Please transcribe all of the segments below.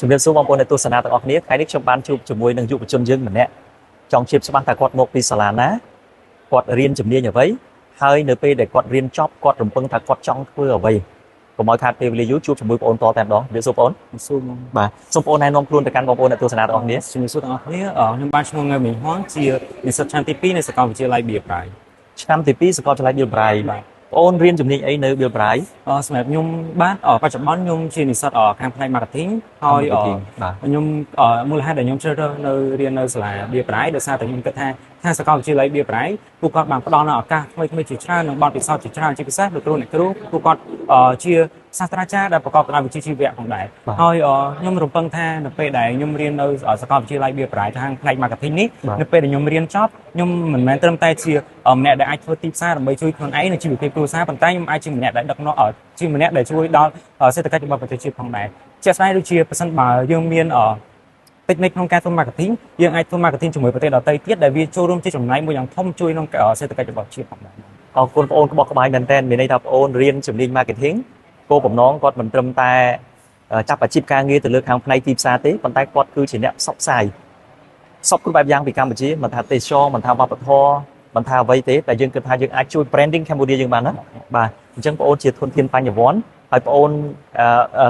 ជំរាបសួរបងប្អូនអ្នកទស្សនាទាំងអស់គ្នាថ្ងៃនេះខ្ញុំបានជួបជាមួយនឹងយុវជនយើងម្នាក់ចង់ជៀបច្បាស់ថាគាត់មកពីសាលាណាគាត់រៀនជំនាញអ្វីហើយនៅពេលដែលគាត់រៀនចប់គាត់រំពឹងថាគាត់ចង់ធ្វើអ្វីកុំឲ្យខាតពេលវេលាយូរជួបជាមួយបងប្អូនតតែម្ដងវាសួរបងប្អូនសួរបាទសូមបងប្អូនណែនាំខ្លួនទៅកាន់បងប្អូនអ្នកទស្សនាទាំងអស់គ្នាជំរាបសួរទាំងអស់គ្នាខ្ញុំបានឈ្មោះងើមីងហងជានិស្សិតឆ្នាំទី2នៃសាកលវិទ្យាល័យ Bill Bright ឆ្នាំទី2សាកលវិទ្យាល័យ Bill Bright បងប្អូនរៀនជំនាញអីនៅ Bill Bright សម្រាប់ខ្ញុំបាទបច្ចុប្បន្នខ្ញុំជានិស្សិតខាងផ្នែក marketing ហើយខ្ញុំមូលហេតុដែលខ្ញុំជ្រើសរើសនៅរៀននៅសាលា Bill Bright ដោយសារតែខ្ញុំគិតថាសាកលវិទ្យាល័យ Bill Bright ពួកគាត់បានផ្ដល់នូវឱកាសថ្មីៗជាច្រើននិងបទពិសោធន៍ជាច្រើនជាពិសេសលោកគ្រូអ្នកគ្រូពួកគាត់ជាសាស្ត្រាចារ្យដែលប្រកបដោយវិជ្ជាជីវៈផងដែរហើយខ្ញុំរំពឹងថានៅពេលដែលខ្ញុំរៀននៅសាកលវិទ្យាល័យ Bill Bright ខាងផ្នែក marketing នេះនៅពេលដែលខ្ញុំរៀនចប់ខ្ញុំមិនមែនត្រឹមតែជាម្នាក់ដែលអាចធ្វើទីផ្សារដើម្បីជួយខ្លួនឯងនៅជីវភាពគ្រួសារប៉ុន្តែខ្ញុំអាចជាម្នាក់ដែលដឹកនាំជាម្នាក់ដែលជួយដល់សេដ្ឋកិច្ចរបស់ប្រទេសជាតិផងដែរជាក់ស្ដែងដូចជាប្រសិនបើយើងមានtechnique ក្នុងការធ្វើ marketing យើងអាចធ្វើ marketing ជាមួយប្រទេសដទៃទៀតដែលវាចូលរួមជាចំណែកមួយយ៉ាងធំជួយក្នុងសេដ្ឋកិច្ចរបស់ជាតិផងដែរអរគុណបងប្អូនក្បោះក្បាយមែនតើមានន័យថាបងប្អូនរៀនជំនាញ marketing គោលបំណងគាត់មិនត្រឹមតែចាប់អាជីពការងារទៅលើខាងផ្នែកទីផ្សារទេប៉ុន្តែគាត់គឺជាអ្នកផ្សព្វផ្សាយសពគ្រប់បែបយ៉ាងពីកម្ពុជាមិនថាទេសចរមិនថាវប្បធម៌មិនថាអ្វីទេតែយើងគិតថាយើងអាចជួយ branding Cambodia យើងបានណាបាទអញ្ចឹងបងប្អូនជាធនធានបញ្ញវន្តហើយបងប្អូន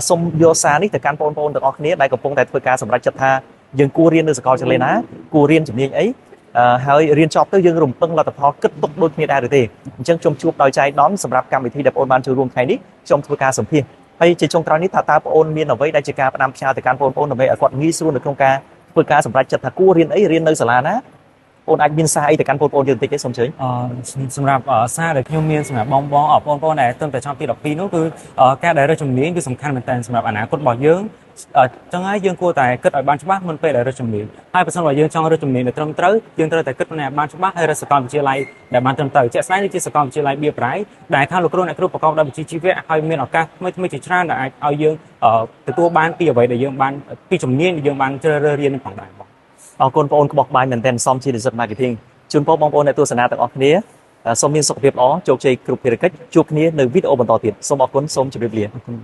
សូមយកសារនេះទៅកាន់បងប្អូនទាំងអស់គ្នាដែលកំពុងតែធ្វើការសម្រេចចិត្តថាយើងគួររៀននៅសាកលវិទ្យាល័យណាគួររៀនជំនាញអីហើយរៀនចប់ទៅយើងរំពឹងលទ្ធផលគិតទុកដូចគ្នាដែរឬទេអញ្ចឹងខ្ញុំជួបដោយចៃដន្យសម្រាប់កម្មវិធីដែលបងប្អូនបានចូលរួមថ្ងៃនេះខ្ញុំធ្វើការសម្ភាសហើយជាចុងក្រោយនេះថាតើបងប្អូនមានអ្វីដែលជាការផ្ដាំផ្ញើទៅកាន់បងប្អូនដើម្បីឲ្យគាត់ងាយស្រួលនៅក្នុងការធ្វើការសម្រេចចិត្តថាគួររៀនអីរៀននៅសាលាណាបងអាចមានសារអីទៅកាន់បងប្អូនយើងបន្តិចទេសូមជើញសម្រាប់សារដែលខ្ញុំមានសម្រាប់បងប្អូនដែលទើបតែចប់ទី12នោះគឺការដែលរើសជំនាញគឺសំខាន់មែនទែនសម្រាប់អនាគតរបស់យើងចឹងហើយយើងគួរតែគិតឲ្យបានច្បាស់មុនពេលដែលរើសជំនាញហើយបើសិនបើយើងចង់រើសជំនាញដែលត្រឹមត្រូវយើងត្រូវតែគិតឲ្យបានច្បាស់ហើយរើសសាកលវិទ្យាល័យដែលបានត្រឹមត្រូវជាក់ស្ដែងដូចជាសាកលវិទ្យាល័យ Bill Bright ដែលខាងលោកគ្រូអ្នកគ្រូប្រកបដោយវិជ្ជាជីវៈហើយមានឱកាសថ្មីៗជាច្រើនដែលអាចឲ្យយើងទទួលបានពីអ្វីដែលយើងបានពីជំនាញដែលយើងបានជ្រើសរើសរៀននឹងផងដែរបងអរគុណបងប្អូនក្បោះក្បាយមែនទែនសមជានិស្សិត marketing ជូនពរបងប្អូនអ្នកទស្សនាទាំងអស់គ្នាសូមមានសុខភាពល្អជោគជ័យគ្រប់ភារកិច្ចជួបគ្នានៅវីដេអូបន្តទៀតសូមអរគុណសូមជម្រាបលាអរគុណ